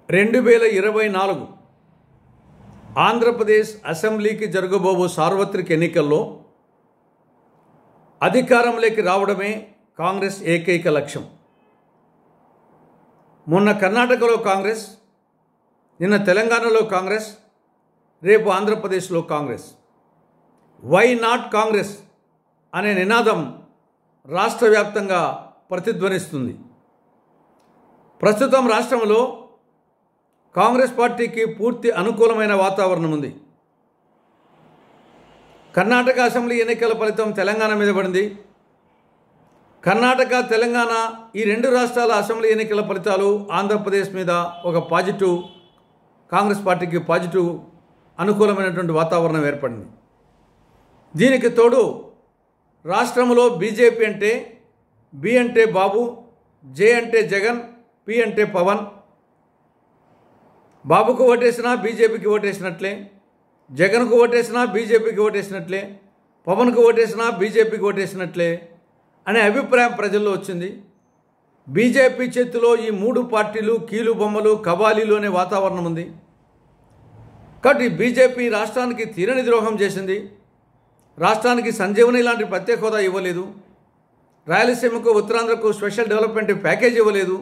2024 ఆంధ్రప్రదేశ్ అసెంబ్లీకి జరగబోవు సార్వత్రిక ఎన్నికల్లో అధికారంలోకి రావడమే కాంగ్రెస్ ఏకైక లక్ష్యం. మొన్న కర్ణాటకలో కాంగ్రెస్, నిన్న తెలంగాణలో కాంగ్రెస్, రేపు ఆంధ్రప్రదేశ్లో కాంగ్రెస్. వై నాట్ కాంగ్రెస్ అనే నినాదం రాష్ట్ర వ్యాప్తంగా ప్రతిధ్వనిస్తుంది. ప్రస్తుతం రాష్ట్రంలో కాంగ్రెస్ పార్టీకి పూర్తి అనుకూలమైన వాతావరణం ఉంది. కర్ణాటక అసెంబ్లీ ఎన్నికల ఫలితం తెలంగాణ మీద పడింది. కర్ణాటక, తెలంగాణ ఈ రెండు రాష్ట్రాల అసెంబ్లీ ఎన్నికల ఫలితాలు ఆంధ్రప్రదేశ్ మీద ఒక పాజిటివ్, కాంగ్రెస్ పార్టీకి పాజిటివ్ అనుకూలమైనటువంటి వాతావరణం ఏర్పడింది. దీనికి తోడు రాష్ట్రంలో బీజేపీ అంటే బి అంటే బాబు, జే అంటే జగన్, పి అంటే పవన్. బాబుకు ఓటేసినా బీజేపీకి ఓటేసినట్లే, జగన్కు ఓటేసినా బీజేపీకి ఓటేసినట్లే, పవన్కు ఓటేసినా బీజేపీకి ఓటేసినట్లే అనే అభిప్రాయం ప్రజల్లో వచ్చింది. బీజేపీ చేతిలో ఈ మూడు పార్టీలు కీలు బొమ్మలు, కబాలీలు అనే వాతావరణం ఉంది. కాబట్టి బీజేపీ రాష్ట్రానికి తీరని ద్రోహం చేసింది. రాష్ట్రానికి సంజీవని లాంటి ప్రత్యేక హోదా ఇవ్వలేదు. రాయలసీమకు, ఉత్తరాంధ్రకు స్పెషల్ డెవలప్మెంట్ ప్యాకేజ్ ఇవ్వలేదు.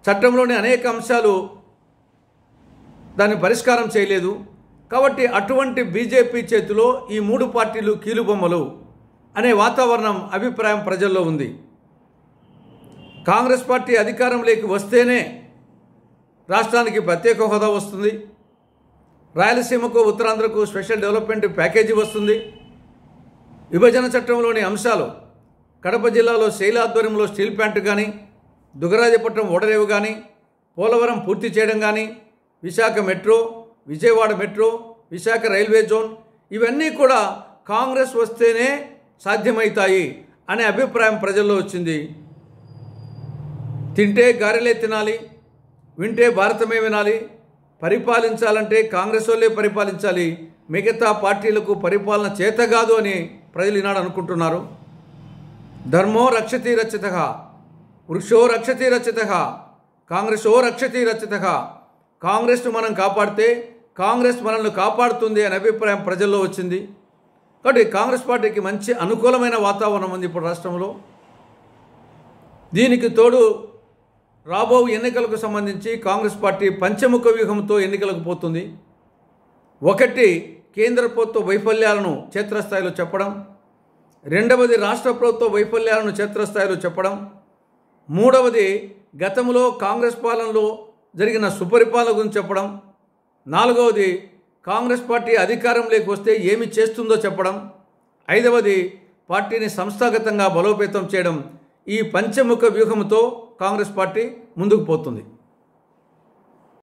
చట్టంలోని అనేక అంశాలు దాన్ని పరిష్కారం చేయలేదు. కాబట్టి అటువంటి బీజేపీ చేతిలో ఈ మూడు పార్టీలు కీలుబొమ్మలు అనే వాతావరణం, అభిప్రాయం ప్రజల్లో ఉంది. కాంగ్రెస్ పార్టీ అధికారంలోకి వస్తేనే రాష్ట్రానికి ప్రత్యేక హోదా వస్తుంది, రాయలసీమకు, ఉత్తరాంధ్రకు స్పెషల్ డెవలప్మెంట్ ప్యాకేజీ వస్తుంది. విభజన చట్టంలోని అంశాలు, కడప జిల్లాలో శైల ఆధ్వర్యంలో స్టీల్ ప్లాంట్ కానీ, దుగరాజపట్నం ఓడరేవు కానీ, పోలవరం పూర్తి చేయడం కానీ, Visakha metro, Vijayawada metro, Visakha railway zone ఇవన్నీ కూడా కాంగ్రెస్ వస్తేనే సాధ్యమవుతాయి అనే అభిప్రాయం ప్రజల్లో వచ్చింది. తింటే గారెలే తినాలి, వింటే భారతమే వినాలి, పరిపాలించాలంటే కాంగ్రెస్ వాళ్ళే పరిపాలించాలి, మిగతా పార్టీలకు పరిపాలన చేత కాదు అని ప్రజలు ఈనాడు అనుకుంటున్నారు. ధర్మో రక్షతి రక్షితః, వృక్షో రక్షతి రక్షితః, కాంగ్రెసో రక్షతి రక్షితః. కాంగ్రెస్ను మనం కాపాడితే కాంగ్రెస్ మనల్ని కాపాడుతుంది అనే అభిప్రాయం ప్రజల్లో వచ్చింది. కాబట్టి కాంగ్రెస్ పార్టీకి మంచి అనుకూలమైన వాతావరణం ఉంది ఇప్పుడు రాష్ట్రంలో. దీనికి తోడు రాబో ఎన్నికలకు సంబంధించి కాంగ్రెస్ పార్టీ పంచముఖ వ్యూహంతో ఎన్నికలకు పోతుంది. ఒకటి, కేంద్ర ప్రభుత్వ వైఫల్యాలను క్షేత్రస్థాయిలో చెప్పడం. రెండవది, రాష్ట్ర ప్రభుత్వ వైఫల్యాలను క్షేత్రస్థాయిలో చెప్పడం. మూడవది, గతంలో కాంగ్రెస్ పాలనలో జరిగిన సుపరిపాలన గురించి చెప్పడం. నాలుగవది, కాంగ్రెస్ పార్టీ అధికారంలోకి వస్తే ఏమి చేస్తుందో చెప్పడం. ఐదవది, పార్టీని సంస్థాగతంగా బలోపేతం చేయడం. ఈ పంచముఖ వ్యూహంతో కాంగ్రెస్ పార్టీ ముందుకు పోతుంది.